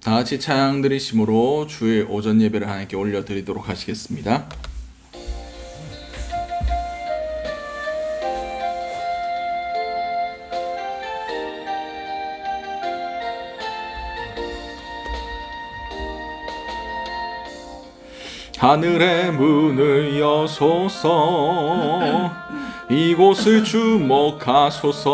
다 같이 찬양 드리심으로 주의 오전 예배를 하나님께 올려드리도록 하시겠습니다. 하늘의 문을 여소서, 이곳을 주목하소서.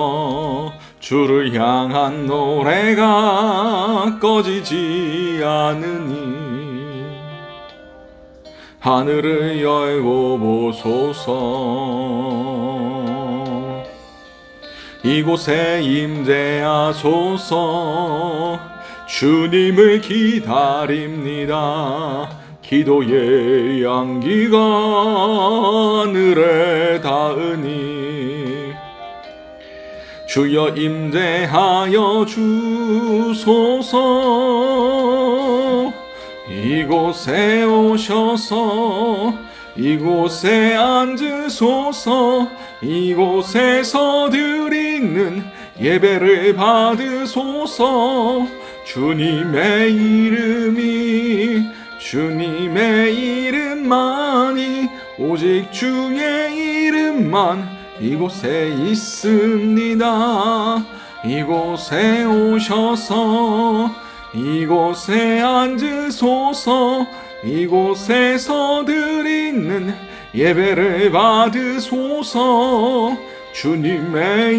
주를 향한 노래가 꺼지지 않으니 하늘을 열고 보소서. 이곳에 임재하소서. 주님을 기다립니다. 기도의 양기가 하늘에 닿으니 주여 임재하여 주소서. 이곳에 오셔서 이곳에 앉으소서. 이곳에서 드리는 예배를 받으소서. 주님의 이름만이 오직 주의 이름만 이곳에 있습니다. 이곳에 오셔서 이곳에 앉으소서. 이곳에서 드리는 예배를 받으소서. 주님의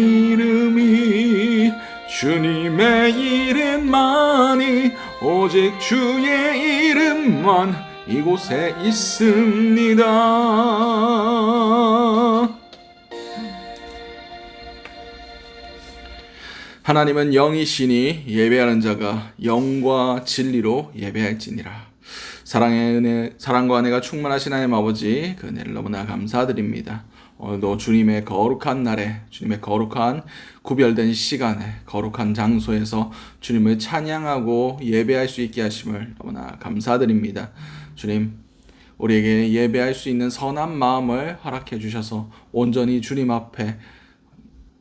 이름만이 오직 주의 이름만 이곳에 있습니다. 하나님은 영이시니 예배하는 자가 영과 진리로 예배할지니라. 사랑과 은혜가 충만하신 하나님 아버지, 그 은혜를 너무나 감사드립니다. 오늘도 주님의 거룩한 날에, 주님의 거룩한 구별된 시간에, 거룩한 장소에서 주님을 찬양하고 예배할 수 있게 하심을 너무나 감사드립니다. 주님, 우리에게 예배할 수 있는 선한 마음을 허락해 주셔서 온전히 주님 앞에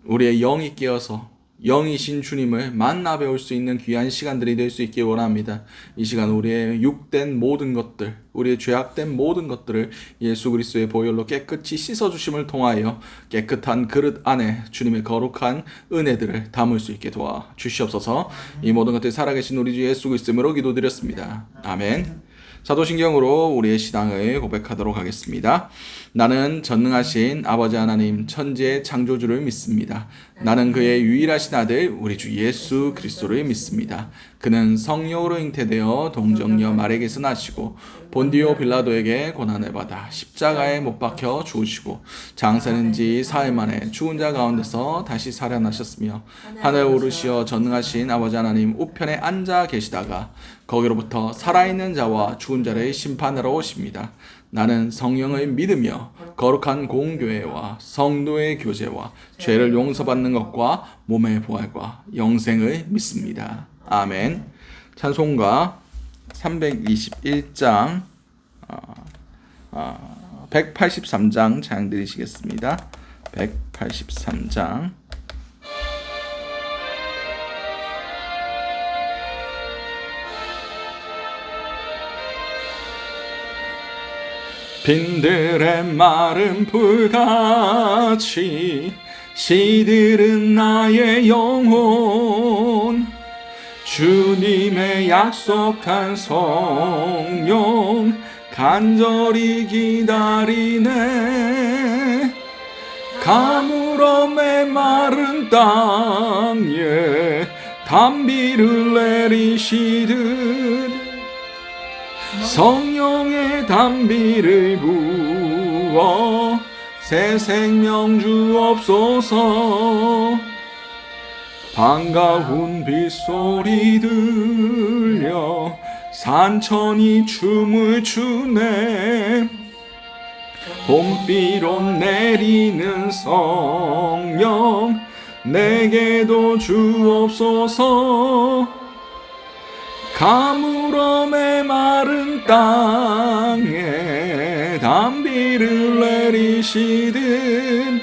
우리의 영이 깨어서 영이신 주님을 만나 배울 수 있는 귀한 시간들이 될 수 있길 원합니다. 이 시간 우리의 육된 모든 것들, 우리의 죄악된 모든 것들을 예수 그리스도의 보혈로 깨끗이 씻어주심을 통하여 깨끗한 그릇 안에 주님의 거룩한 은혜들을 담을 수 있게 도와 주시옵소서. 이 모든 것들 살아계신 우리 주 예수 그리스도로 기도드렸습니다. 아멘. 사도신경으로 우리의 신앙을 고백하도록 하겠습니다. 나는 전능하신 아버지 하나님 천지의 창조주를 믿습니다. 나는 그의 유일하신 아들 우리 주 예수 그리스도를 믿습니다. 그는 성령으로 잉태되어 동정녀 마리아에게서 나시고 본디오 빌라도에게 고난을 받아 십자가에 못 박혀 죽으시고 장사는 지 사흘 만에 죽은 자 가운데서 다시 살아나셨으며 하늘 오르시어 전능하신 아버지 하나님 우편에 앉아 계시다가 거기로부터 살아있는 자와 죽은 자를 심판하러 오십니다. 나는 성령을 믿으며 거룩한 공교회와 성도의 교제와 죄를 용서받는 것과 몸의 부활과 영생을 믿습니다. 아멘. 찬송가 321장 183장 찬양 드리시겠습니다. 183장 빈들의 마른 불같이 시들은 나의 영혼. 주님의 약속한 성령 간절히 기다리네. 가물어 메마른 땅에 단비를 내리시듯 성령의 단비를 부어 새 생명 주옵소서. 반가운 빗소리 들려 산천이 춤을 추네. 봄비로 내리는 성령 내게도 주옵소서. 가물어 메마른 땅에 단비를 내리시듯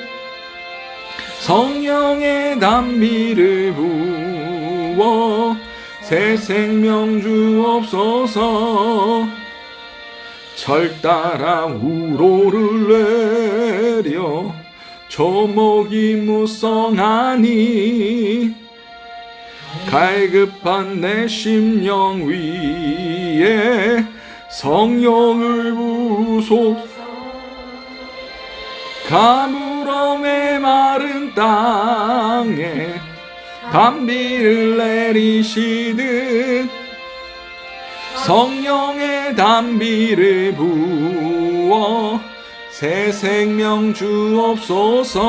성령의 단비를 부어 새 생명 주옵소서. 절 따라 우로를 내려 조목이 무성하니 갈급한 내 심령 위에 성령을 부소서. 가물어 메마른 땅에 단비를 내리시듯 성령의 단비를 부어 새 생명 주옵소서.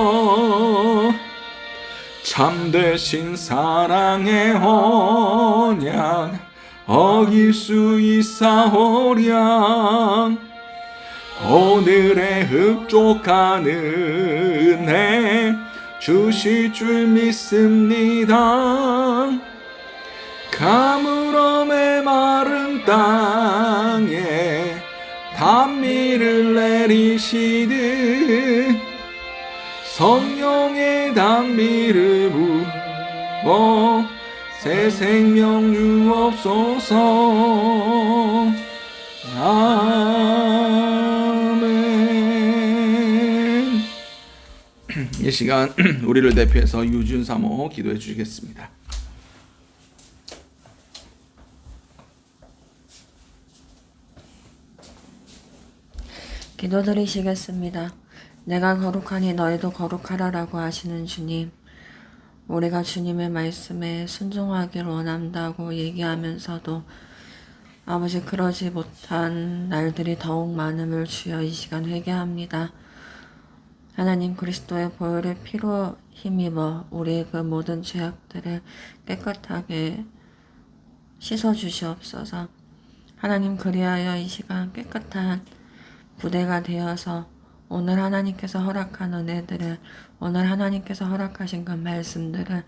참되신 사랑의 언약 어길 수 있사오랴. 오늘의 흡족한 은혜 주실 줄 믿습니다. 가물어 메마른 땅에 단비를 내리시듯 성령의 단비를 부어 새 생명 주옵소서. 아멘. 이 시간 우리를 대표해서 유준 사모 기도해 주시겠습니다. 기도드리시겠습니다. 내가 거룩하니 너희도 거룩하라라고 하시는 주님, 우리가 주님의 말씀에 순종하기를 원한다고 얘기하면서도 아버지 그러지 못한 날들이 더욱 많음을 주여 이 시간 회개합니다. 하나님, 그리스도의 보혈의 피로 힘입어 우리의 그 모든 죄악들을 깨끗하게 씻어주시옵소서. 하나님, 그리하여 이 시간 깨끗한 부대가 되어서 오늘 하나님께서 허락한 은혜들을, 오늘 하나님께서 허락하신 그 말씀들을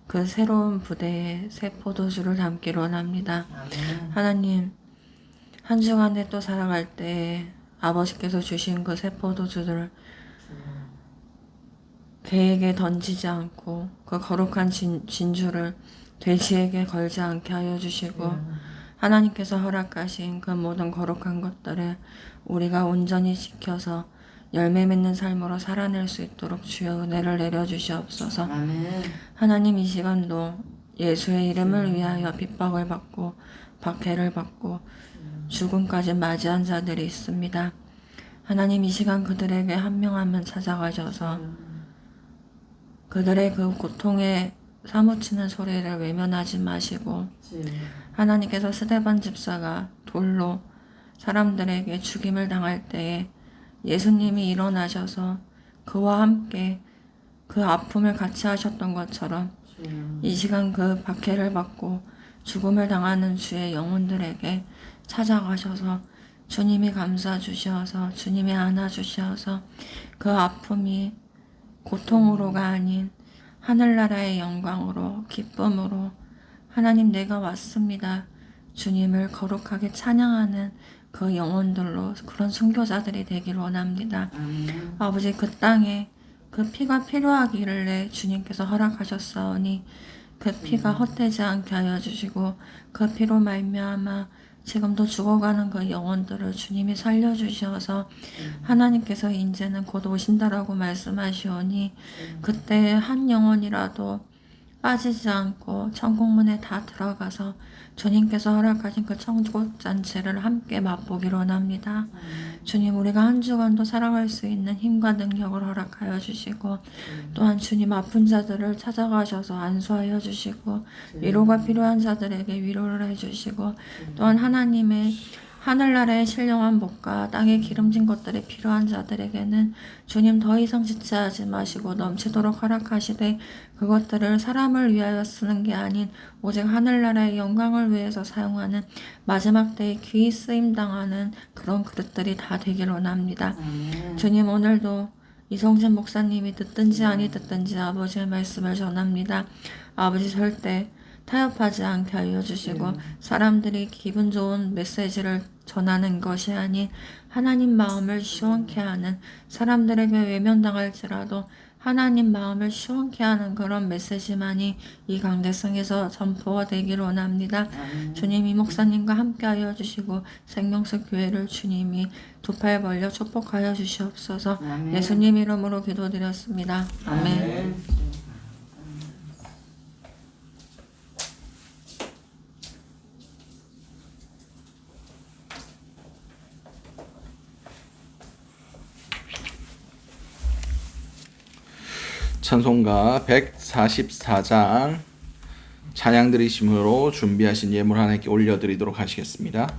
그 새로운 부대에 새 포도주를 담기를 원합니다. 하나님, 한 주간에 또 살아갈 때 아버지께서 주신 그 새 포도주들을 개에게 던지지 않고 그 거룩한 진주를 돼지에게 걸지 않게 하여 주시고, 하나님께서 허락하신 그 모든 거룩한 것들을 우리가 온전히 지켜서 열매 맺는 삶으로 살아낼 수 있도록 주여 은혜를 내려주시옵소서. 아멘. 하나님, 이 시간도 예수의 이름을 위하여 핍박을 받고 박해를 받고 죽음까지 맞이한 자들이 있습니다. 하나님, 이 시간 그들에게 한 명 한 명 찾아가셔서 그들의 그 고통에 사무치는 소리를 외면하지 마시고, 하나님께서 스데반 집사가 돌로 사람들에게 죽임을 당할 때에 예수님이 일어나셔서 그와 함께 그 아픔을 같이 하셨던 것처럼 이 시간 그 박해를 받고 죽음을 당하는 주의 영혼들에게 찾아가셔서 주님이 감싸 주셔서 주님이 안아 주셔서 그 아픔이 고통으로가 아닌 하늘나라의 영광으로 기쁨으로 하나님, 내가 왔습니다, 주님을 거룩하게 찬양하는 그 영혼들로 그런 선교자들이 되기를 원합니다. 아버지, 그 땅에 그 피가 필요하기를 주님께서 허락하셨사오니 그 피가 헛되지 않게 하여 주시고 그 피로 말미암아 지금도 죽어가는 그 영혼들을 주님이 살려주셔서 하나님께서 이제는 곧 오신다라고 말씀하시오니 그때 한 영혼이라도 빠지지 않고 천국문에 다 들어가서 주님께서 허락하신 그 천국잔치를 함께 맛보기로 원합니다. 주님, 우리가 한 주간도 살아갈 수 있는 힘과 능력을 허락하여 주시고, 또한 주님 아픈 자들을 찾아가셔서 안수하여 주시고, 위로가 필요한 자들에게 위로를 해주시고, 또한 하나님의 하늘나라의 신령한 복과 땅의 기름진 것들이 필요한 자들에게는 주님 더 이상 지체하지 마시고 넘치도록 허락하시되, 그것들을 사람을 위하여 쓰는 게 아닌 오직 하늘나라의 영광을 위해서 사용하는 마지막 때에 귀히 쓰임당하는 그런 그릇들이 다 되기를 원합니다. 주님, 오늘도 이성진 목사님이 듣든지 아니 듣든지 아버지의 말씀을 전합니다. 아버지, 절대 타협하지 않게 알려주시고 사람들이 기분 좋은 메시지를 전하는 것이 아닌 하나님 마음을 시원케 하는, 사람들에게 외면당할지라도 하나님 마음을 시원케 하는 그런 메시지만이 이 강대성에서 전포되기를 원합니다. 주님이 목사님과 함께하여 주시고 생명수 교회를 주님이 두 팔 벌려 축복하여 주시옵소서. 예수님 이름으로 기도드렸습니다. 아멘. 찬송가 144장 찬양 드리심으로 준비하신 예물 하나님께 올려드리도록 하시겠습니다.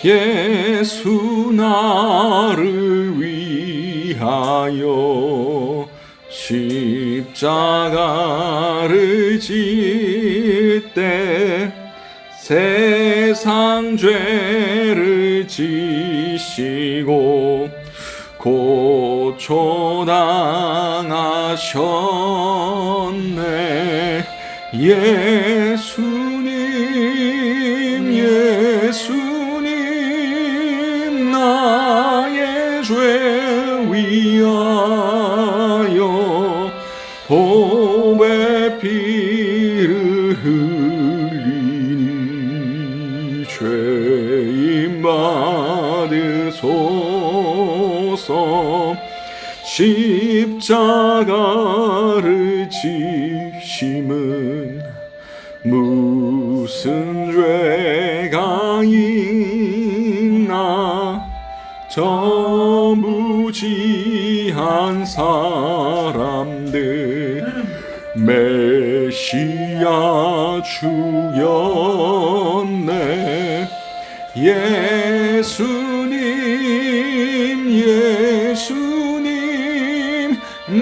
예수 나를 위하여 십자가를 질때 세상 죄를 지시고 고초당하셨네. 예수님 나의 죄 위하여 보배 피를 흘리니 죄인 받으소서. 십자가를 지심은 무슨 죄가 있나. 저 무지한 사람들 메시아 주였네. 예수님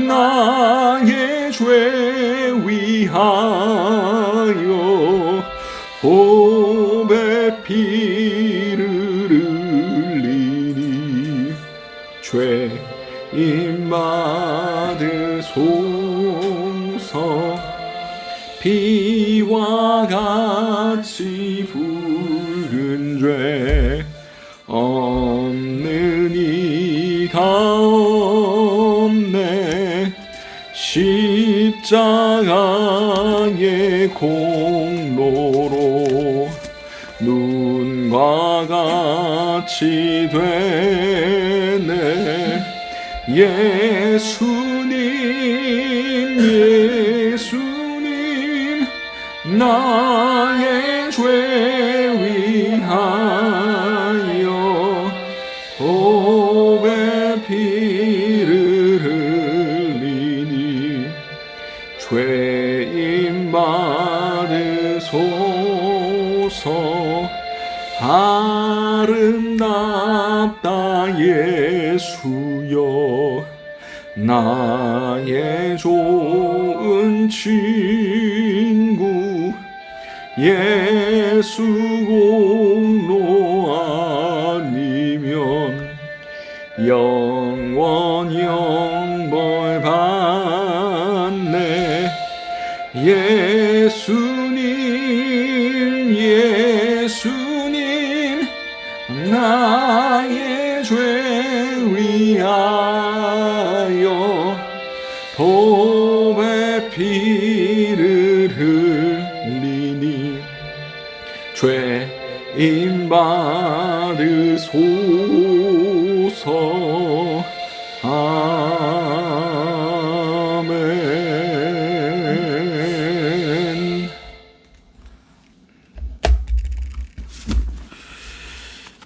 나의 죄 위하여 보배 피를 흘리니 죄인 받으소서. 비와 같이 붉은 죄 없는 이가 없네. 십자가의 공로로 눈과 같이 되네. 예수님 나의 죄 위하여 보배 피를 흘리니 죄인 받으소서. 아름답다 예수여 나의 좋은 친구. 예수 공로 아니면 영원 영벌 받네. 예수님 나의 죄 위하여 보배 피를 흘리니 죄인 받으소서. 아멘.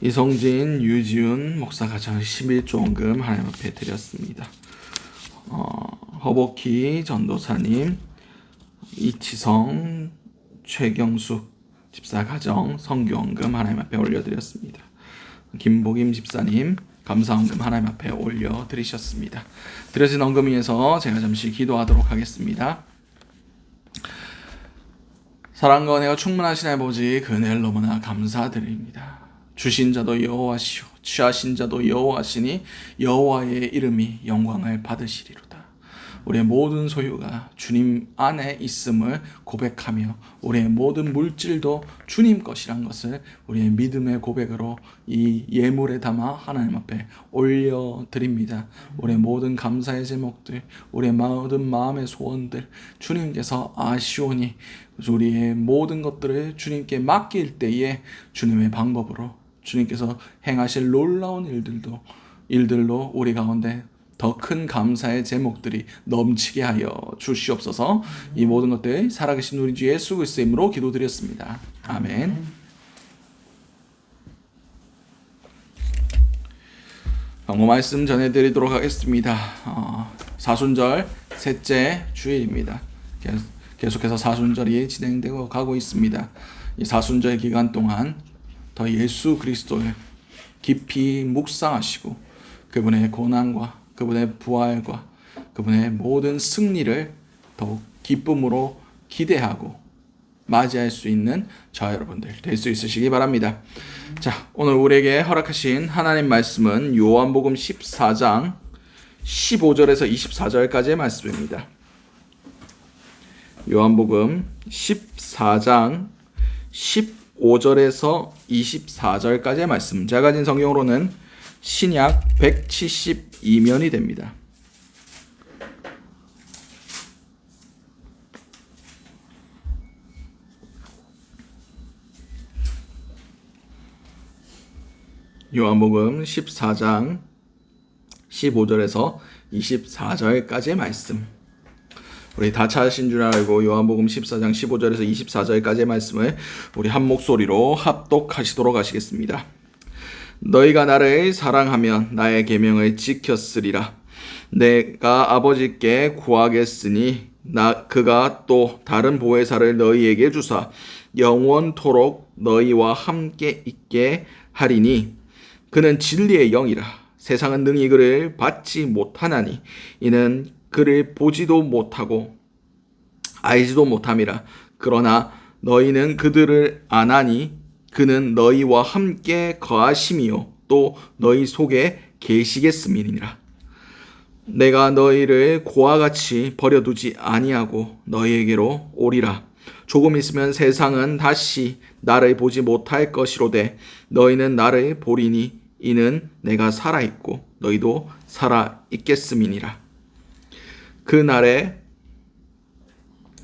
이성진, 유지훈 목사 가정 11조원금 하나님 앞에 드렸습니다. 허복희 전도사님, 이치성, 최경수 집사 가정 성교원금 하나님 앞에 올려드렸습니다. 김복임 집사님 감사원금 하나님 앞에 올려드리셨습니다. 드려진 원금 위해서 제가 잠시 기도하도록 하겠습니다. 사랑과 은혜가 충만하신 아버지, 그 은혜를 너무나 감사드립니다. 주신 자도 여호와시오 취하신 자도 여호와시니 여호와의 이름이 영광을 받으시리로다. 우리의 모든 소유가 주님 안에 있음을 고백하며 우리의 모든 물질도 주님 것이란 것을 우리의 믿음의 고백으로 이 예물에 담아 하나님 앞에 올려드립니다. 우리의 모든 감사의 제목들, 우리의 모든 마음의 소원들 주님께서 아시오니 우리의 모든 것들을 주님께 맡길 때에 주님의 방법으로 주님께서 행하실 놀라운 일들로 우리 가운데 더 큰 감사의 제목들이 넘치게 하여 주시옵소서. 이 모든 것들 살아계신 우리 주 예수 그리스도의 이름으로 기도드렸습니다. 아멘. 광고 말씀 전해드리도록 하겠습니다. 사순절 셋째 주일입니다. 계속해서 사순절이 진행되고 가고 있습니다. 이 사순절 기간 동안 더 예수 그리스도를 깊이 묵상하시고 그분의 고난과 그분의 부활과 그분의 모든 승리를 더욱 기쁨으로 기대하고 맞이할 수 있는 저와 여러분들 될 수 있으시기 바랍니다. 자, 오늘 우리에게 허락하신 하나님 말씀은 요한복음 14장 15절에서 24절까지의 말씀입니다. 요한복음 14장 15절에서 24절까지의 말씀. 제가 가진 성경으로는 신약 172면이 됩니다. 요한복음 14장 15절에서 24절까지의 말씀. 우리 다 찾으신 줄 알고 요한복음 14장 15절에서 24절까지의 말씀을 우리 한 목소리로 합독하시도록 하시겠습니다. 너희가 나를 사랑하면 나의 계명을 지켰으리라. 내가 아버지께 구하겠으니 그가 또 다른 보혜사를 너희에게 주사 영원토록 너희와 함께 있게 하리니 그는 진리의 영이라. 세상은 능히 그를 받지 못하나니 이는 그를 보지도 못하고 알지도 못함이라. 그러나 너희는 그들을 아나니 그는 너희와 함께 거하심이요 또 너희 속에 계시겠음이니라. 내가 너희를 고와 같이 버려두지 아니하고 너희에게로 오리라. 조금 있으면 세상은 다시 나를 보지 못할 것이로되 너희는 나를 보리니 이는 내가 살아있고 너희도 살아있겠음이니라.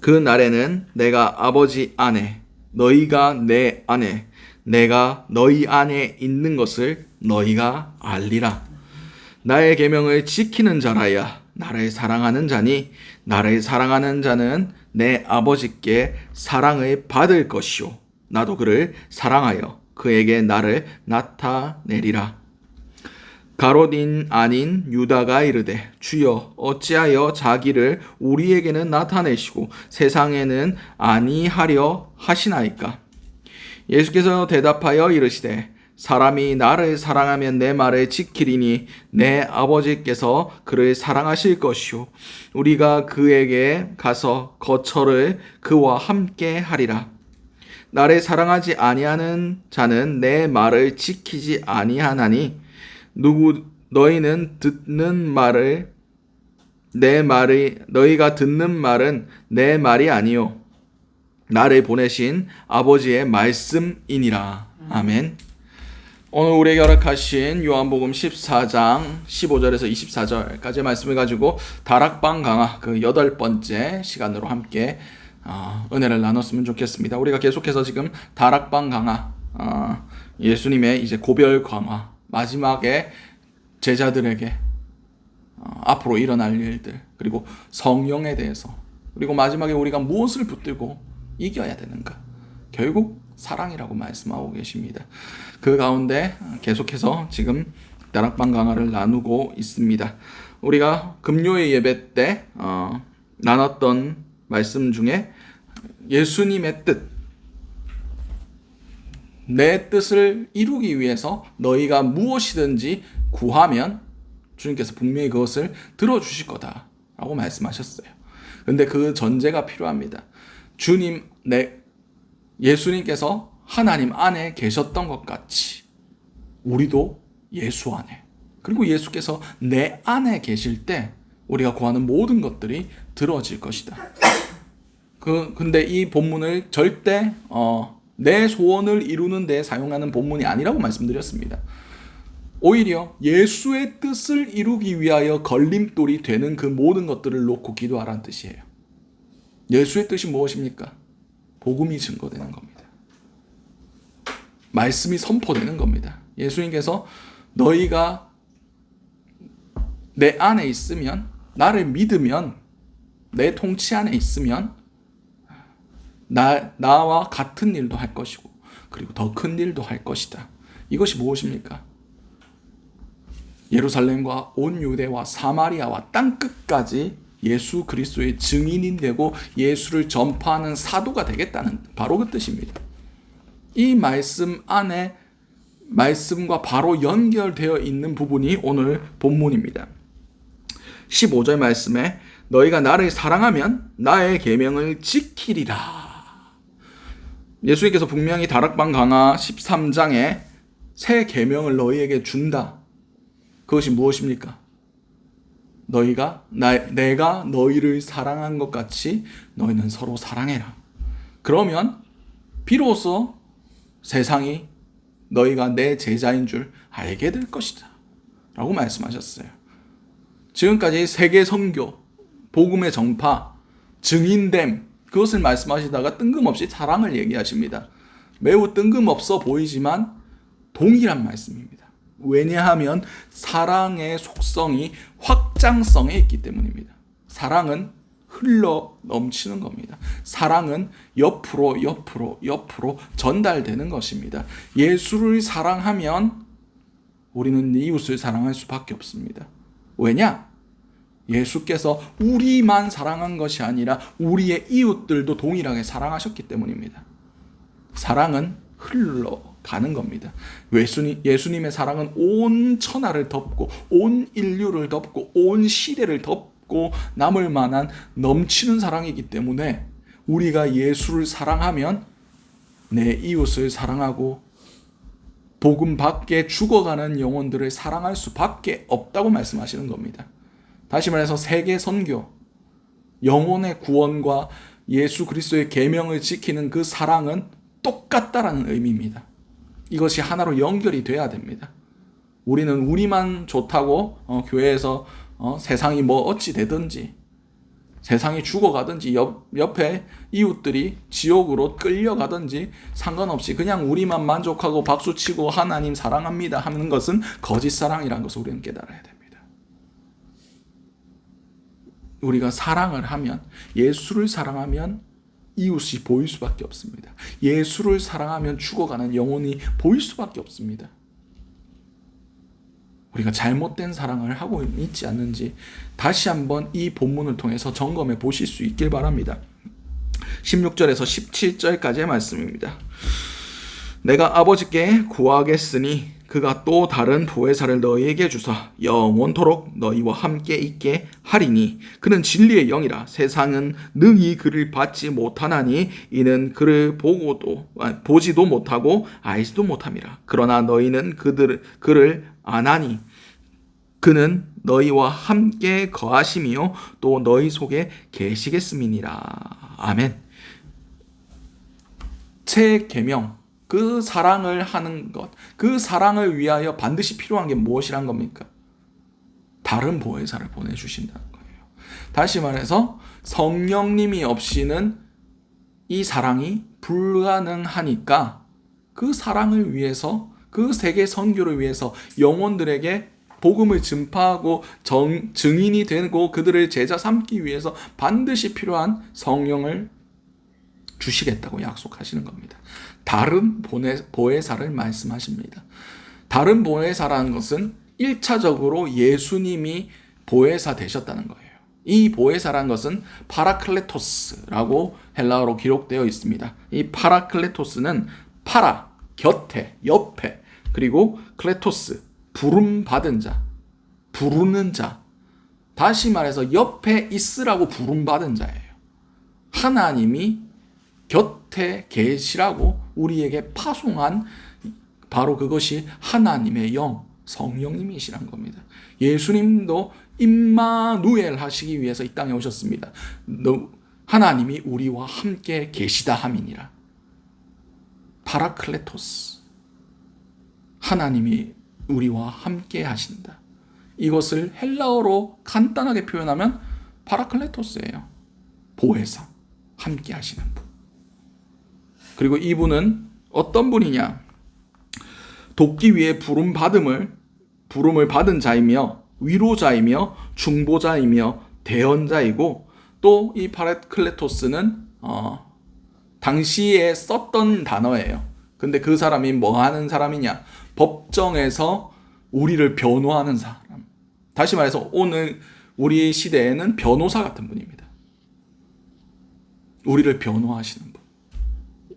그날에는 내가 아버지 안에 너희가 내 안에 내가 너희 안에 있는 것을 너희가 알리라. 나의 계명을 지키는 자라야 나를 사랑하는 자니 나를 사랑하는 자는 내 아버지께 사랑을 받을 것이요 나도 그를 사랑하여 그에게 나를 나타내리라. 가롯인 아닌 유다가 이르되 주여 어찌하여 자기를 우리에게는 나타내시고 세상에는 아니하려 하시나이까. 예수께서 대답하여 이르시되 사람이 나를 사랑하면 내 말을 지키리니 내 아버지께서 그를 사랑하실 것이요 우리가 그에게 가서 거처를 그와 함께 하리라. 나를 사랑하지 아니하는 자는 내 말을 지키지 아니하나니 너희는 듣는 말을 너희가 듣는 말은 내 말이 아니요 나를 보내신 아버지의 말씀이니라. 아멘. 오늘 우리에게 허락하신 요한복음 14장 15절에서 24절까지의 말씀을 가지고 다락방 강화 그 8번째 시간으로 함께 은혜를 나눴으면 좋겠습니다. 우리가 계속해서 지금 다락방 강화 예수님의 이제 고별 강화 마지막에 제자들에게 앞으로 일어날 일들 그리고 성령에 대해서 그리고 마지막에 우리가 무엇을 붙들고 이겨야 되는가? 결국 사랑이라고 말씀하고 계십니다. 그 가운데 계속해서 지금 다락방 강화를 나누고 있습니다. 우리가 금요일 예배 때 나눴던 말씀 중에 예수님의 뜻, 내 뜻을 이루기 위해서 너희가 무엇이든지 구하면 주님께서 분명히 그것을 들어주실 거다라고 말씀하셨어요. 그런데 그 전제가 필요합니다. 예수님께서 하나님 안에 계셨던 것 같이 우리도 예수 안에 그리고 예수께서 내 안에 계실 때 우리가 구하는 모든 것들이 들어질 것이다. 근데 이 본문을 절대 내 소원을 이루는 데 사용하는 본문이 아니라고 말씀드렸습니다. 오히려 예수의 뜻을 이루기 위하여 걸림돌이 되는 그 모든 것들을 놓고 기도하라는 뜻이에요. 예수의 뜻이 무엇입니까? 복음이 증거되는 겁니다. 말씀이 선포되는 겁니다. 예수님께서 너희가 내 안에 있으면, 나를 믿으면, 내 통치 안에 있으면 나와 같은 일도 할 것이고, 그리고 더 큰 일도 할 것이다. 이것이 무엇입니까? 예루살렘과 온 유대와 사마리아와 땅끝까지 예수 그리스도의 증인이 되고 예수를 전파하는 사도가 되겠다는 바로 그 뜻입니다. 이 말씀 안에 말씀과 바로 연결되어 있는 부분이 오늘 본문입니다. 15절 말씀에 너희가 나를 사랑하면 나의 계명을 지키리라. 예수님께서 분명히 다락방 강화 13장에 새 계명을 너희에게 준다. 그것이 무엇입니까? 내가 너희를 사랑한 것 같이 너희는 서로 사랑해라. 그러면 비로소 세상이 너희가 내 제자인 줄 알게 될 것이다. 라고 말씀하셨어요. 지금까지 세계 선교, 복음의 전파, 증인됨, 그것을 말씀하시다가 뜬금없이 사랑을 얘기하십니다. 매우 뜬금없어 보이지만 동일한 말씀입니다. 왜냐하면 사랑의 속성이 확장성에 있기 때문입니다. 사랑은 흘러 넘치는 겁니다. 사랑은 옆으로 전달되는 것입니다. 예수를 사랑하면 우리는 이웃을 사랑할 수밖에 없습니다. 왜냐? 예수께서 우리만 사랑한 것이 아니라 우리의 이웃들도 동일하게 사랑하셨기 때문입니다. 사랑은 흘러가는 겁니다. 예수님의 사랑은 온 천하를 덮고 온 인류를 덮고 온 시대를 덮고 남을 만한 넘치는 사랑이기 때문에 우리가 예수를 사랑하면 내 이웃을 사랑하고 복음 밖에 죽어가는 영혼들을 사랑할 수밖에 없다고 말씀하시는 겁니다. 다시 말해서 세계 선교, 영혼의 구원과 예수 그리스도의 계명을 지키는 그 사랑은 똑같다라는 의미입니다. 이것이 하나로 연결이 돼야 됩니다. 우리는 우리만 좋다고 교회에서 세상이 뭐 어찌 되든지, 세상이 죽어가든지 옆에 이웃들이 지옥으로 끌려가든지 상관없이 그냥 우리만 만족하고 박수치고 하나님 사랑합니다 하는 것은 거짓 사랑이라는 것을 우리는 깨달아야 됩니다. 우리가 사랑을 하면, 예수를 사랑하면 이웃이 보일 수밖에 없습니다. 예수를 사랑하면 죽어가는 영혼이 보일 수밖에 없습니다. 우리가 잘못된 사랑을 하고 있지 않는지 다시 한번 이 본문을 통해서 점검해 보실 수 있길 바랍니다. 16절에서 17절까지의 말씀입니다. 내가 아버지께 구하겠으니 그가 또 다른 보혜사를 너희에게 주사 영원토록 너희와 함께 있게 하리니 그는 진리의 영이라. 세상은 능히 그를 받지 못하나니 이는 그를 보지도 못하고 알지도 못함이라. 그러나 너희는 그를 아나니 그는 너희와 함께 거하심이요 또 너희 속에 계시겠음이니라. 아멘. 새 계명, 그 사랑을 하는 것, 그 사랑을 위하여 반드시 필요한 게 무엇이란 겁니까? 다른 보혜사를 보내주신다는 거예요. 다시 말해서 성령님이 없이는 이 사랑이 불가능하니까 그 사랑을 위해서, 그 세계 선교를 위해서 영혼들에게 복음을 전파하고 증인이 되고 그들을 제자 삼기 위해서 반드시 필요한 성령을 주시겠다고 약속하시는 겁니다. 다른 보혜사를 말씀하십니다. 다른 보혜사라는 것은 1차적으로 예수님이 보혜사 되셨다는 거예요. 이 보혜사라는 것은 파라클레토스라고 헬라어로 기록되어 있습니다. 이 파라클레토스는 파라, 곁에, 옆에, 그리고 클레토스, 부름받은 자, 부르는 자. 다시 말해서 옆에 있으라고 부름받은 자예요. 하나님이 곁에 계시라고 우리에게 파송한 바로 그것이 하나님의 영, 성령님이시란 겁니다. 예수님도 임마누엘 하시기 위해서 이 땅에 오셨습니다. 하나님이 우리와 함께 계시다 함이니라. 파라클레토스. 하나님이 우리와 함께 하신다. 이것을 헬라어로 간단하게 표현하면 파라클레토스예요. 보혜사. 함께 하시는 분. 그리고 이분은 어떤 분이냐? 돕기 위해 부름을 받은 자이며 위로자이며 중보자이며 대언자이고, 또 이 파라클레토스는 당시에 썼던 단어예요. 근데 그 사람이 뭐 하는 사람이냐? 법정에서 우리를 변호하는 사람. 다시 말해서 오늘 우리 시대에는 변호사 같은 분입니다. 우리를 변호하시는 분.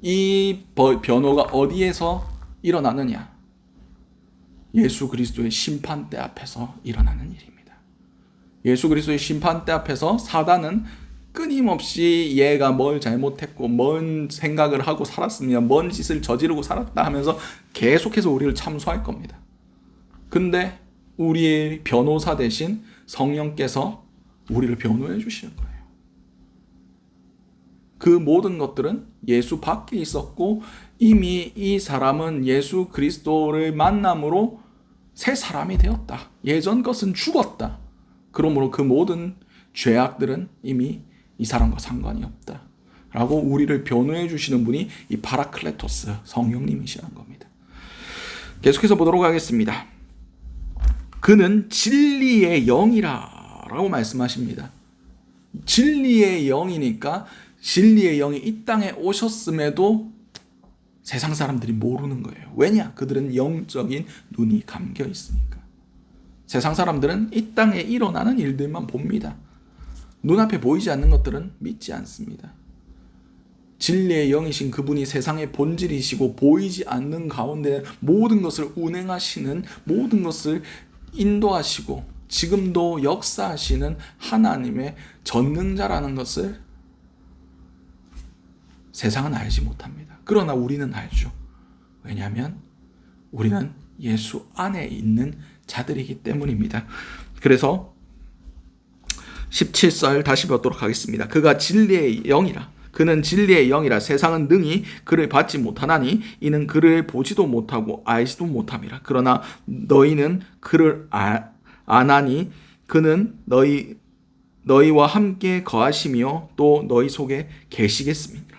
이 변호가 어디에서 일어나느냐? 예수 그리스도의 심판대 앞에서 일어나는 일입니다. 예수 그리스도의 심판대 앞에서 사단은 끊임없이 얘가 뭘 잘못했고 뭔 생각을 하고 살았으며 뭔 짓을 저지르고 살았다 하면서 계속해서 우리를 참소할 겁니다. 근데 우리의 변호사 대신 성령께서 우리를 변호해 주시는 거예요. 그 모든 것들은 예수 밖에 있었고, 이미 이 사람은 예수 그리스도를 만남으로 새 사람이 되었다. 예전 것은 죽었다. 그러므로 그 모든 죄악들은 이미 이 사람과 상관이 없다. 라고 우리를 변호해 주시는 분이 이 파라클레토스 성령님이시라는 겁니다. 계속해서 보도록 하겠습니다. 그는 진리의 영이라 라고 말씀하십니다. 진리의 영이니까 진리의 영이 이 땅에 오셨음에도 세상 사람들이 모르는 거예요. 왜냐? 그들은 영적인 눈이 감겨 있으니까. 세상 사람들은 이 땅에 일어나는 일들만 봅니다. 눈앞에 보이지 않는 것들은 믿지 않습니다. 진리의 영이신 그분이 세상의 본질이시고 보이지 않는 가운데 모든 것을 운행하시는, 모든 것을 인도하시고 지금도 역사하시는 하나님의 전능자라는 것을 세상은 알지 못합니다. 그러나 우리는 알죠. 왜냐하면 우리는 예수 안에 있는 자들이기 때문입니다. 그래서 17절 다시 보도록 하겠습니다. 그가 진리의 영이라. 그는 진리의 영이라. 세상은 능히 그를 받지 못하나니 이는 그를 보지도 못하고 알지도 못함이라. 그러나 너희는 그를 아나니 그는 너희와 함께 거하시며 또 너희 속에 계시겠습니다.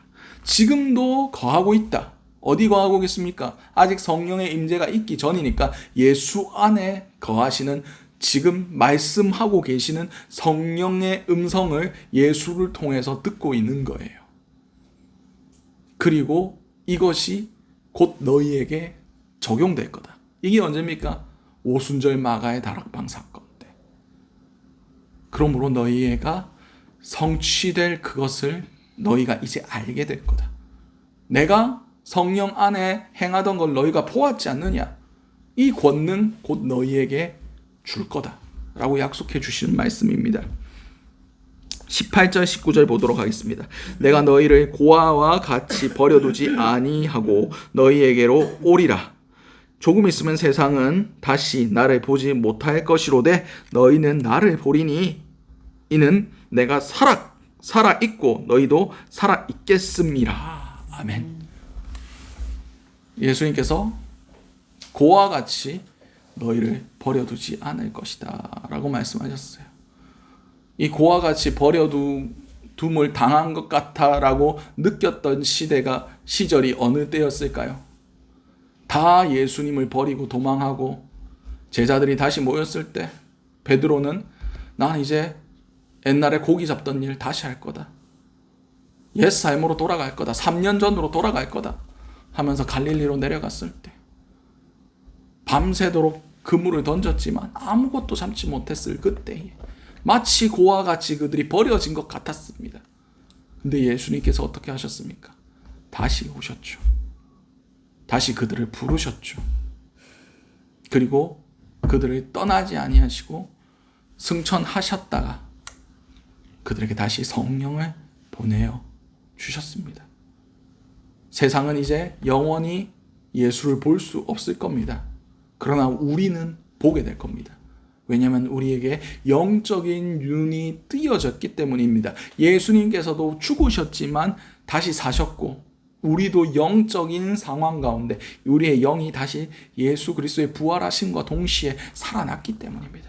지금도 거하고 있다. 어디 거하고 있습니까? 아직 성령의 임재가 있기 전이니까 예수 안에 거하시는, 지금 말씀하고 계시는 성령의 음성을 예수를 통해서 듣고 있는 거예요. 그리고 이것이 곧 너희에게 적용될 거다. 이게 언제입니까? 오순절 마가의 다락방 사건 때. 그러므로 너희가 성취될 그것을 너희가 이제 알게 될 거다. 내가 성령 안에 행하던 걸 너희가 보았지 않느냐? 이 권능 곧 너희에게 줄 거다 라고 약속해 주시는 말씀입니다. 18절 19절 보도록 하겠습니다. 내가 너희를 고아와 같이 버려두지 아니하고 너희에게로 오리라. 조금 있으면 세상은 다시 나를 보지 못할 것이로되 너희는 나를 보리니 이는 내가 살아 있고 너희도 살아 있겠음이라. 아멘. 예수님께서 고아와 같이 너희를 버려두지 않을 것이다 라고 말씀하셨어요. 이 고아와 같이 버려둠을 당한 것 같아 라고 느꼈던 시절이 어느 때였을까요? 다 예수님을 버리고 도망하고 제자들이 다시 모였을 때 베드로는 난 이제 옛날에 고기 잡던 일 다시 할 거다. 옛 삶으로 돌아갈 거다. 3년 전으로 돌아갈 거다 하면서 갈릴리로 내려갔을 때 밤새도록 그물을 던졌지만 아무것도 잡지 못했을 그때에 마치 고아와 같이 그들이 버려진 것 같았습니다. 근데 예수님께서 어떻게 하셨습니까? 다시 오셨죠. 다시 그들을 부르셨죠. 그리고 그들을 떠나지 아니하시고 승천하셨다가 그들에게 다시 성령을 보내어 주셨습니다. 세상은 이제 영원히 예수를 볼 수 없을 겁니다. 그러나 우리는 보게 될 겁니다. 왜냐하면 우리에게 영적인 눈이 뜨여졌기 때문입니다. 예수님께서도 죽으셨지만 다시 사셨고 우리도 영적인 상황 가운데 우리의 영이 다시 예수 그리스도의 부활하심과 동시에 살아났기 때문입니다.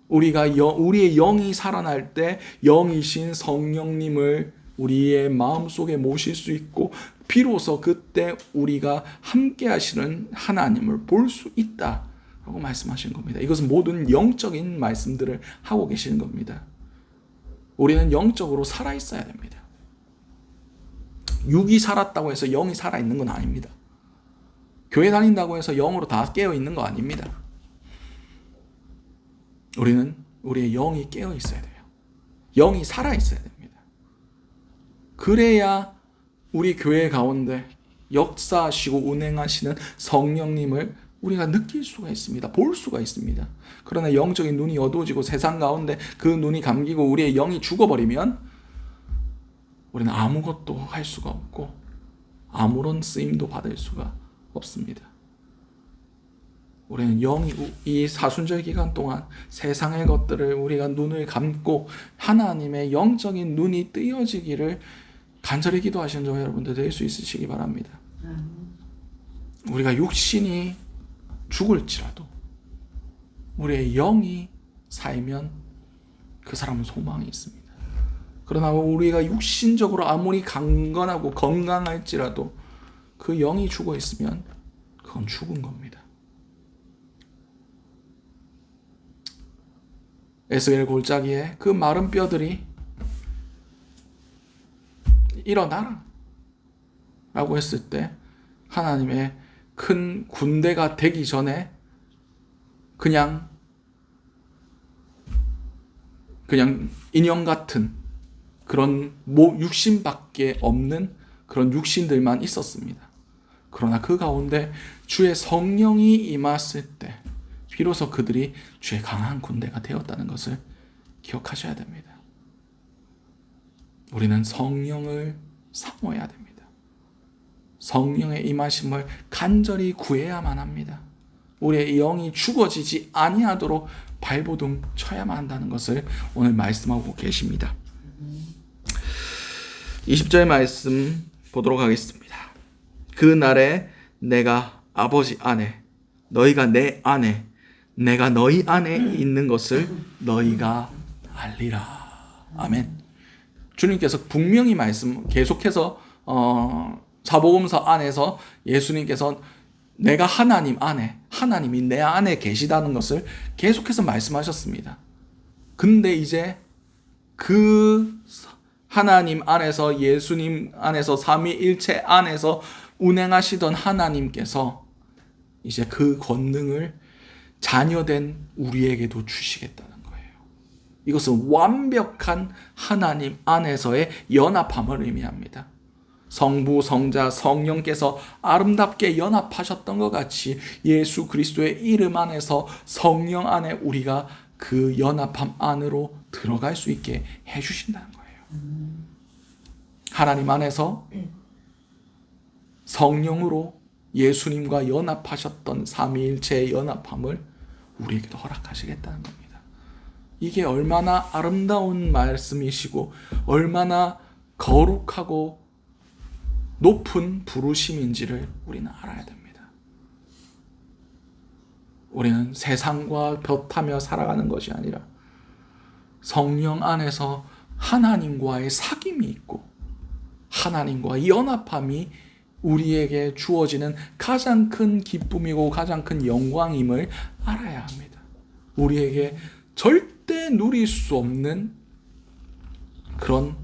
우리의 영이 살아날 때 영이신 성령님을 우리의 마음속에 모실 수 있고 비로소 그때 우리가 함께 하시는 하나님을 볼 수 있다라고 말씀하신 겁니다. 이것은 모든 영적인 말씀들을 하고 계시는 겁니다. 우리는 영적으로 살아 있어야 됩니다. 육이 살았다고 해서 영이 살아있는 건 아닙니다. 교회 다닌다고 해서 영으로 다 깨어있는 거 아닙니다. 우리는 우리의 영이 깨어있어야 돼요. 영이 살아있어야 됩니다. 그래야 우리 교회 가운데 역사하시고 운행하시는 성령님을 우리가 느낄 수가 있습니다. 볼 수가 있습니다. 그러나 영적인 눈이 어두워지고 세상 가운데 그 눈이 감기고 우리의 영이 죽어버리면 우리는 아무것도 할 수가 없고 아무런 쓰임도 받을 수가 없습니다. 우리는 영이 이 사순절 기간 동안 세상의 것들을 우리가 눈을 감고 하나님의 영적인 눈이 뜨여지기를 간절히 기도하시는 저와 여러분들 될 수 있으시기 바랍니다. 우리가 육신이 죽을지라도 우리의 영이 살면 그 사람은 소망이 있습니다. 그러나 우리가 육신적으로 아무리 강건하고 건강할지라도 그 영이 죽어 있으면 그건 죽은 겁니다. 에스겔 골짜기에 그 마른 뼈들이 일어나라 라고 했을 때 하나님의 큰 군대가 되기 전에 그냥 인형 같은 그런 육신밖에 없는 그런 육신들만 있었습니다. 그러나 그 가운데 주의 성령이 임했을 때 비로소 그들이 주의 강한 군대가 되었다는 것을 기억하셔야 됩니다. 우리는 성령을 사모해야 됩니다. 성령의 임하심을 간절히 구해야만 합니다. 우리의 영이 죽어지지 아니하도록 발버둥 쳐야만 한다는 것을 오늘 말씀하고 계십니다. 20절 말씀 보도록 하겠습니다. 그 날에 내가 아버지 안에 너희가 내 안에 내가 너희 안에 있는 것을 너희가 알리라. 아멘. 주님께서 분명히 계속해서 사복음서 안에서 예수님께서 내가 하나님 안에 하나님이 내 안에 계시다는 것을 계속해서 말씀하셨습니다. 근데 이제 그 하나님 안에서 예수님 안에서 삼위일체 안에서 운행하시던 하나님께서 이제 그 권능을 자녀된 우리에게도 주시겠다는 거예요. 이것은 완벽한 하나님 안에서의 연합함을 의미합니다. 성부, 성자, 성령께서 아름답게 연합하셨던 것 같이 예수 그리스도의 이름 안에서 성령 안에 우리가 그 연합함 안으로 들어갈 수 있게 해주신다는 거예요. 하나님 안에서 성령으로 예수님과 연합하셨던 삼위일체의 연합함을 우리에게도 허락하시겠다는 겁니다. 이게 얼마나 아름다운 말씀이시고 얼마나 거룩하고 높은 부르심인지를 우리는 알아야 됩니다. 우리는 세상과 벼타며 살아가는 것이 아니라 성령 안에서 하나님과의 사귐이 있고 하나님과 연합함이 우리에게 주어지는 가장 큰 기쁨이고 가장 큰 영광임을 알아야 합니다. 우리에게 절대 누릴 수 없는 그런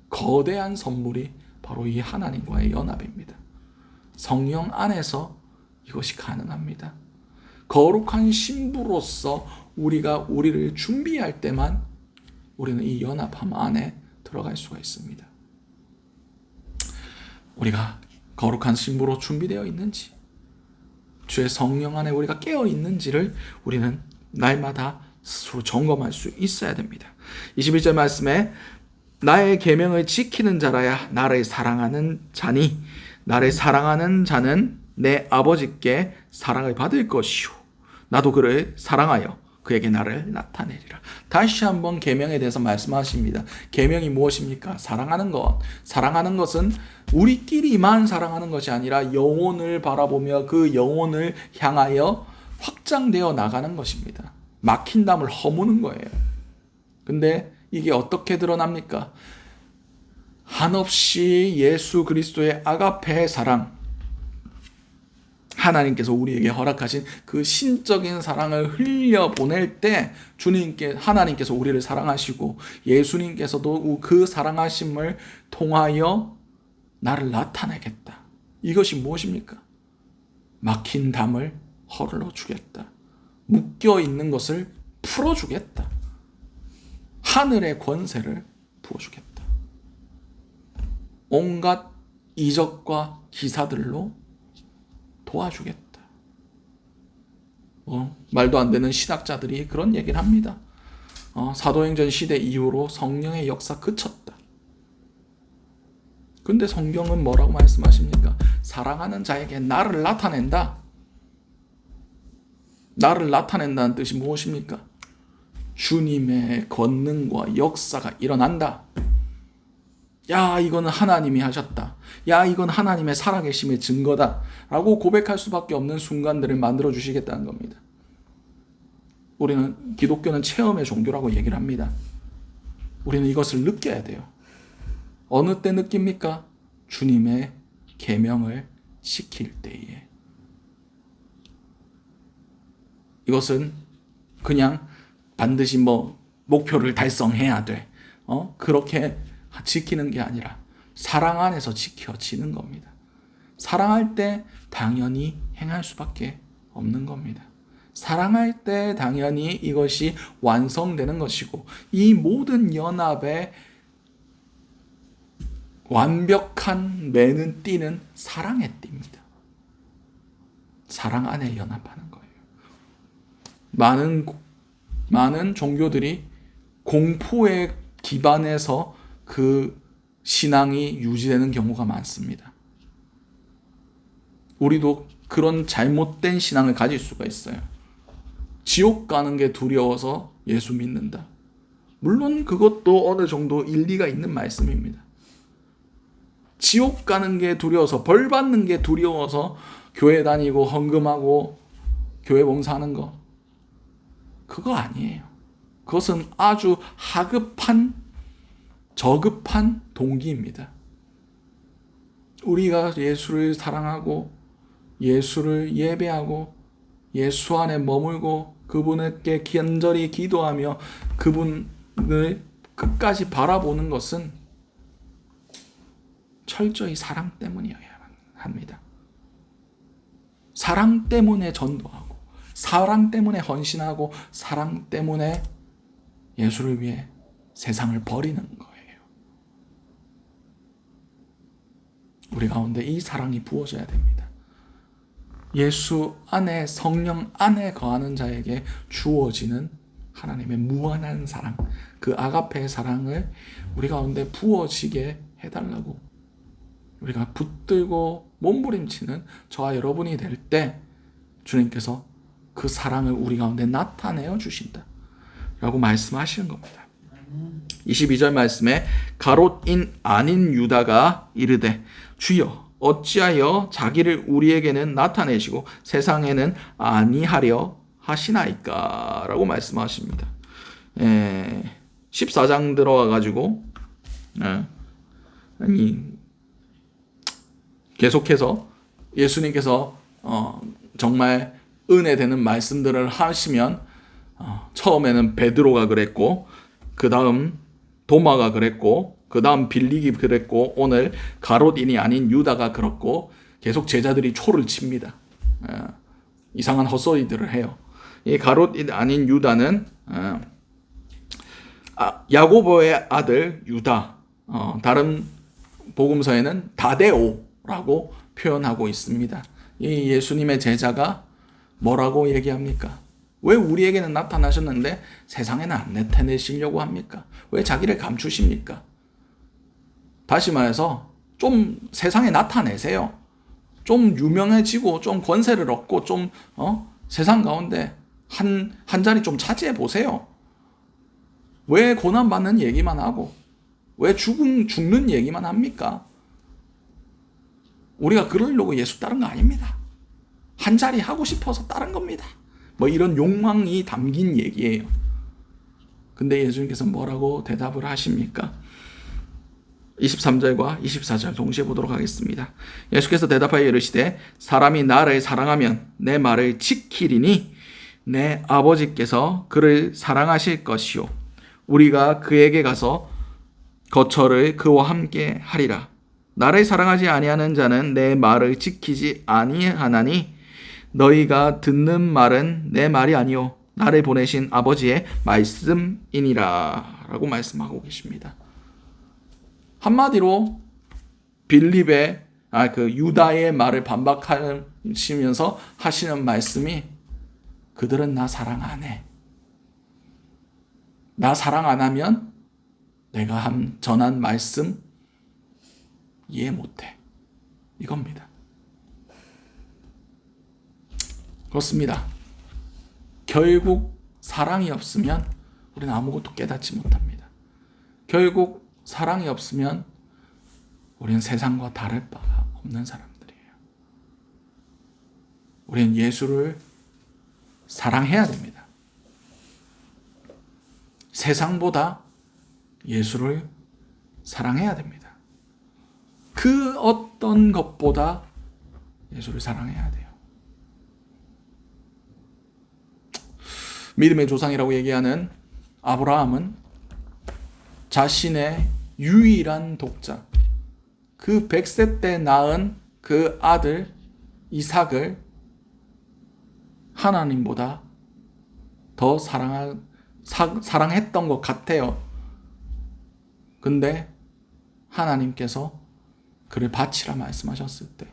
거대한 선물이 바로 이 하나님과의 연합입니다. 성령 안에서 이것이 가능합니다. 거룩한 신부로서 우리가 우리를 준비할 때만 우리는 이 연합함 안에 들어갈 수가 있습니다. 우리가 거룩한 신부로 준비되어 있는지, 주의 성령 안에 우리가 깨어 있는지를 우리는 날마다 스스로 점검할 수 있어야 됩니다. 21절 말씀에 나의 계명을 지키는 자라야 나를 사랑하는 자니 나를 사랑하는 자는 내 아버지께 사랑을 받을 것이요 나도 그를 사랑하여 그에게 나를 나타내리라. 다시 한번 계명에 대해서 말씀하십니다. 계명이 무엇입니까? 사랑하는 것. 사랑하는 것은 우리끼리만 사랑하는 것이 아니라 영혼을 바라보며 그 영혼을 향하여 확장되어 나가는 것입니다. 막힌 담을 허무는 거예요. 근데 이게 어떻게 드러납니까? 한없이 예수 그리스도의 아가페의 사랑, 하나님께서 우리에게 허락하신 그 신적인 사랑을 흘려보낼 때 하나님께서 우리를 사랑하시고 예수님께서도 그 사랑하심을 통하여 나를 나타내겠다. 이것이 무엇입니까? 막힌 담을 헐러주겠다. 묶여있는 것을 풀어주겠다. 하늘의 권세를 부어주겠다. 온갖 이적과 기사들로 도와주겠다. 말도 안 되는 신학자들이 그런 얘기를 합니다. 사도행전 시대 이후로 성령의 역사 그쳤다. 근데 성경은 뭐라고 말씀하십니까? 사랑하는 자에게 나를 나타낸다. 나를 나타낸다는 뜻이 무엇입니까? 주님의 권능과 역사가 일어난다. 야, 이거는 하나님이 하셨다. 야, 이건 하나님의 살아계심의 증거다. 라고 고백할 수밖에 없는 순간들을 만들어 주시겠다는 겁니다. 기독교는 체험의 종교라고 얘기를 합니다. 우리는 이것을 느껴야 돼요. 어느 때 느낍니까? 주님의 계명을 지킬 때에. 이것은 그냥 반드시 목표를 달성해야 돼. 그렇게 지키는 게 아니라 사랑 안에서 지켜지는 겁니다. 사랑할 때 당연히 행할 수밖에 없는 겁니다. 사랑할 때 당연히 이것이 완성되는 것이고 이 모든 연합의 완벽한 매는 띠는 사랑의 띠입니다. 사랑 안에 연합하는 거예요. 많은 종교들이 공포에 기반해서 그 신앙이 유지되는 경우가 많습니다. 우리도 그런 잘못된 신앙을 가질 수가 있어요. 지옥 가는 게 두려워서 예수 믿는다. 물론 그것도 어느 정도 일리가 있는 말씀입니다. 지옥 가는 게 두려워서, 벌 받는 게 두려워서 교회 다니고 헌금하고 교회 봉사하는 거, 그거 아니에요. 그것은 아주 저급한 동기입니다. 우리가 예수를 사랑하고 예수를 예배하고 예수 안에 머물고 그분께 간절히 기도하며 그분을 끝까지 바라보는 것은 철저히 사랑 때문이어야 합니다. 사랑 때문에 전도하고 사랑 때문에 헌신하고 사랑 때문에 예수를 위해 세상을 버리는 거예요. 우리 가운데 이 사랑이 부어져야 됩니다. 예수 안에, 성령 안에 거하는 자에게 주어지는 하나님의 무한한 사랑, 그 아가페의 사랑을 우리 가운데 부어지게 해달라고 우리가 붙들고 몸부림치는 저와 여러분이 될 때 주님께서 그 사랑을 우리 가운데 나타내어 주신다 라고 말씀하시는 겁니다. 22절 말씀에 가롯인 아닌 유다가 이르되 주여 어찌하여 자기를 우리에게는 나타내시고 세상에는 아니하려 하시나이까 라고 말씀하십니다. 14장 들어와 가지고 계속해서 예수님께서 정말 은혜되는 말씀들을 하시면 처음에는 베드로가 그랬고 그 다음 도마가 그랬고 그 다음 빌립이 그랬고 오늘 가롯인이 아닌 유다가 그렇고 계속 제자들이 초를 칩니다. 이상한 헛소리들을 해요. 이 가롯인 아닌 유다는 야고보의 아들 유다, 다른 복음서에는 다데오라고 표현하고 있습니다. 이 예수님의 제자가 뭐라고 얘기합니까? 왜 우리에게는 나타나셨는데 세상에는 안 나타내시려고 합니까? 왜 자기를 감추십니까? 다시 말해서 좀 세상에 나타내세요. 좀 유명해지고 좀 권세를 얻고 좀 세상 가운데 한 자리 좀 차지해 보세요. 왜 고난받는 얘기만 하고 왜 죽는 얘기만 합니까? 우리가 그러려고 예수 따른 거 아닙니다. 한 자리 하고 싶어서 따른 겁니다. 뭐 이런 욕망이 담긴 얘기예요. 근데 예수님께서 뭐라고 대답을 하십니까? 23절과 24절 동시에 보도록 하겠습니다. 예수께서 대답하여 이르시되 사람이 나를 사랑하면 내 말을 지키리니 내 아버지께서 그를 사랑하실 것이요 우리가 그에게 가서 거처를 그와 함께 하리라. 나를 사랑하지 아니하는 자는 내 말을 지키지 아니하나니 너희가 듣는 말은 내 말이 아니요 나를 보내신 아버지의 말씀이니라 라고 말씀하고 계십니다. 한마디로 빌립의 유다의 말을 반박하시면서 하시는 말씀이 그들은 나 사랑 안 해. 나 사랑 안 하면 내가 전한 말씀 이해 못 해. 이겁니다. 그렇습니다. 결국 사랑이 없으면 우리는 아무것도 깨닫지 못합니다. 결국 사랑이 없으면 우리는 세상과 다를 바가 없는 사람들이에요. 우리는 예수를 사랑해야 됩니다. 세상보다 예수를 사랑해야 됩니다. 그 어떤 것보다 예수를 사랑해야 돼요. 믿음의 조상이라고 얘기하는 아브라함은 자신의 유일한 독자, 그 100세 때 낳은 그 아들 이삭을 하나님보다 더 사랑했던 것 같아요. 근데 하나님께서 그를 바치라 말씀하셨을 때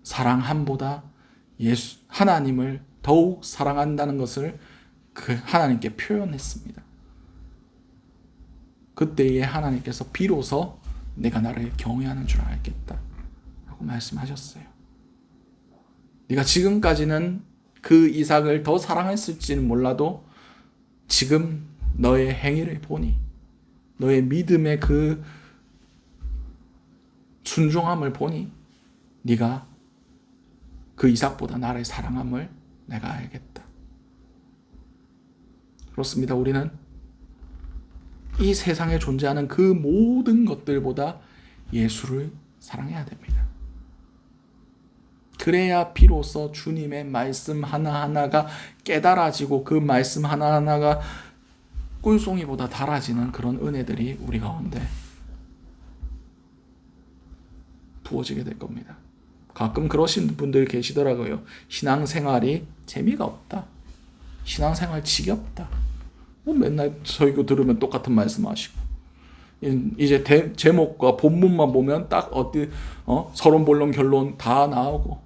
사랑함보다 하나님을 더욱 사랑한다는 것을 그 하나님께 표현했습니다. 그때에 하나님께서 비로소 내가 나를 경외하는 줄 알겠다 라고 말씀하셨어요. 네가 지금까지는 그 이삭을 더 사랑했을지는 몰라도 지금 너의 행위를 보니 너의 믿음의 그 순종함을 보니 네가 그 이삭보다 나를 사랑함을 내가 알겠다. 그렇습니다. 우리는 이 세상에 존재하는 그 모든 것들보다 예수를 사랑해야 됩니다. 그래야 비로소 주님의 말씀 하나하나가 깨달아지고 그 말씀 하나하나가 꿀송이보다 달아지는 그런 은혜들이 우리 가운데 부어지게 될 겁니다. 가끔 그러신 분들 계시더라고요. 신앙생활이 재미가 없다. 신앙생활 지겹다. 맨날 설교 들으면 똑같은 말씀하시고 이제 제목과 본문만 보면 딱 서론 본론 결론 다 나오고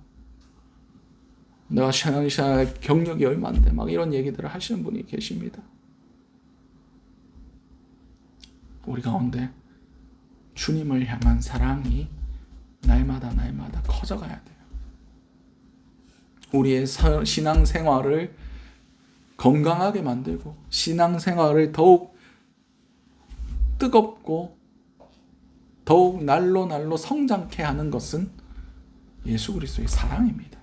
내가 신앙생활 경력이 얼마인데 막 이런 얘기들을 하시는 분이 계십니다. 우리 가운데 주님을 향한 사랑이 날마다 커져가야 돼요. 우리의 신앙생활을 건강하게 만들고 신앙생활을 더욱 뜨겁고 더욱 날로 성장케 하는 것은 예수 그리스도의 사랑입니다.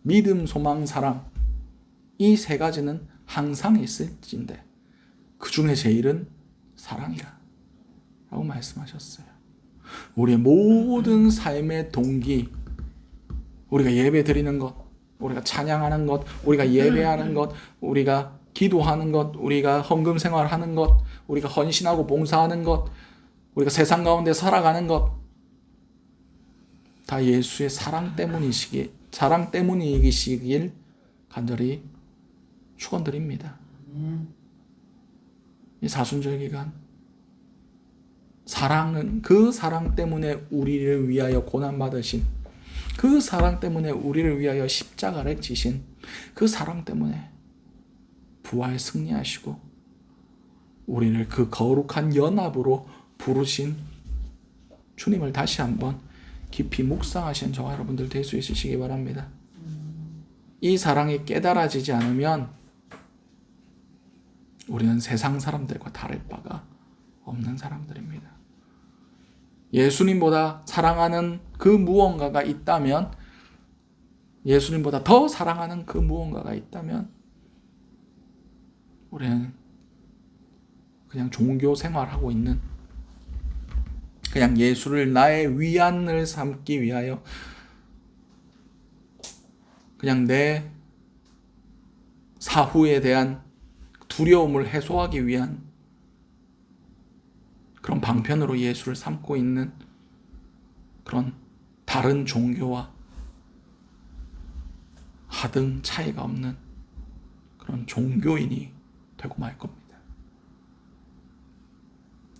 믿음, 소망, 사랑 이 세 가지는 항상 있을진데 그 중에 제일은 사랑이라 라고 말씀하셨어요. 우리의 모든 삶의 동기, 우리가 예배 드리는 것, 우리가 찬양하는 것, 우리가 예배하는 것, 우리가 기도하는 것, 우리가 헌금 생활하는 것, 우리가 헌신하고 봉사하는 것, 우리가 세상 가운데 살아가는 것, 다 예수의 사랑 때문이시길 간절히 축원드립니다. 이 사순절 기간 사랑은 그 사랑 때문에 우리를 위하여 고난받으신 그 사랑 때문에 우리를 위하여 십자가를 지신 그 사랑 때문에 부활 승리하시고 우리를 그 거룩한 연합으로 부르신 주님을 다시 한번 깊이 묵상하시는 저와 여러분들 될 수 있으시기 바랍니다. 이 사랑이 깨달아지지 않으면 우리는 세상 사람들과 다를 바가 없는 사람들입니다. 예수님보다 사랑하는 그 무언가가 있다면, 예수님보다 더 사랑하는 그 무언가가 있다면 우리는 그냥 종교 생활하고 있는, 그냥 예수를 나의 위안을 삼기 위하여 그냥 내 사후에 대한 두려움을 해소하기 위한 그런 방편으로 예수를 삼고 있는 그런 다른 종교와 하등 차이가 없는 그런 종교인이 되고 말 겁니다.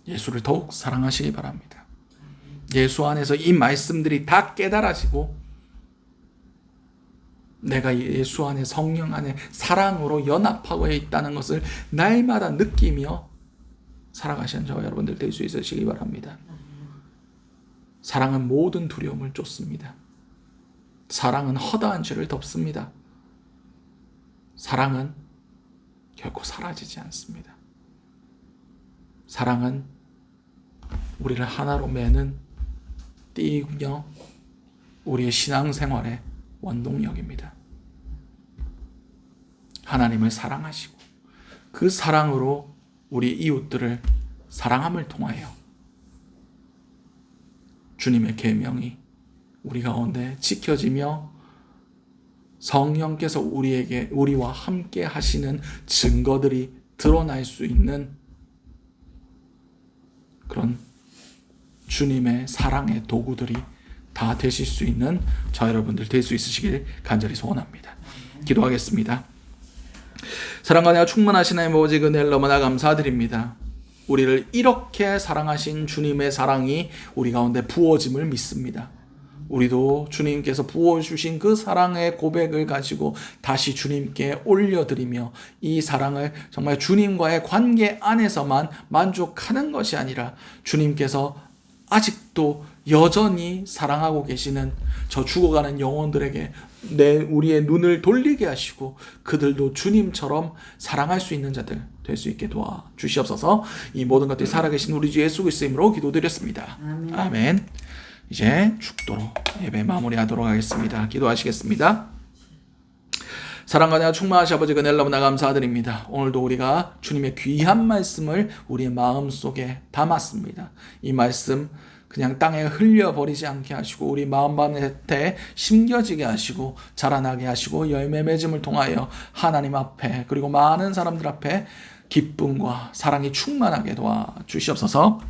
예수를 더욱 사랑하시기 바랍니다. 예수 안에서 이 말씀들이 다 깨달아지고 내가 예수 안에, 성령 안에 사랑으로 연합하고 있다는 것을 날마다 느끼며 살아가시는 저와 여러분들 될 수 있으시기 바랍니다. 사랑은 모든 두려움을 쫓습니다. 사랑은 허다한 죄를 덮습니다. 사랑은 결코 사라지지 않습니다. 사랑은 우리를 하나로 매는 띠이며 우리의 신앙생활의 원동력입니다. 하나님을 사랑하시고 그 사랑으로 우리 이웃들을 사랑함을 통하여 주님의 계명이 우리 가운데 지켜지며 성령께서 우리와 함께 하시는 증거들이 드러날 수 있는 그런 주님의 사랑의 도구들이 다 되실 수 있는 저 여러분들 될 수 있으시길 간절히 소원합니다. 기도하겠습니다. 사랑과 내가 충만하신 하나님 아버지, 그 은혜를 너무나 감사드립니다. 우리를 이렇게 사랑하신 주님의 사랑이 우리 가운데 부어짐을 믿습니다. 우리도 주님께서 부어주신 그 사랑의 고백을 가지고 다시 주님께 올려드리며 이 사랑을 정말 주님과의 관계 안에서만 만족하는 것이 아니라 주님께서 아직도 여전히 사랑하고 계시는 저 죽어가는 영혼들에게 우리의 눈을 돌리게 하시고 그들도 주님처럼 사랑할 수 있는 자들 될 수 있게 도와주시옵소서. 이 모든 것들이 살아계신 우리 주 예수 그리스도의 이름으로 기도드렸습니다. 아멘. 이제 축도로 예배 마무리하도록 하겠습니다. 기도하시겠습니다. 사랑과 내가 충만하신 아버지, 은혜를 너무나 감사드립니다. 오늘도 우리가 주님의 귀한 말씀을 우리의 마음속에 담았습니다. 이 말씀 그냥 땅에 흘려버리지 않게 하시고 우리 마음밭에 심겨지게 하시고 자라나게 하시고 열매 맺음을 통하여 하나님 앞에 그리고 많은 사람들 앞에 기쁨과 사랑이 충만하게 도와주시옵소서.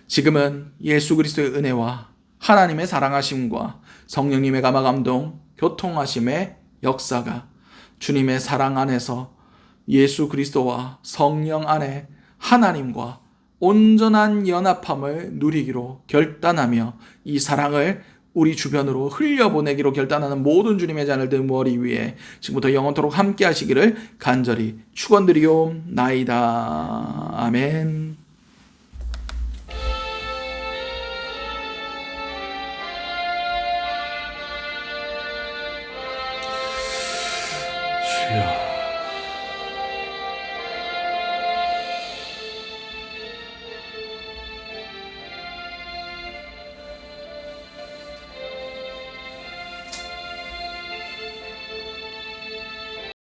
지금은 예수 그리스도의 은혜와 하나님의 사랑하심과 성령님의 감화감동 교통하심의 역사가 주님의 사랑 안에서 예수 그리스도와 성령 안에 하나님과 온전한 연합함을 누리기로 결단하며 이 사랑을 우리 주변으로 흘려보내기로 결단하는 모든 주님의 자녀들 머리 위에 지금부터 영원토록 함께 하시기를 간절히 축원드리옵나이다. 아멘.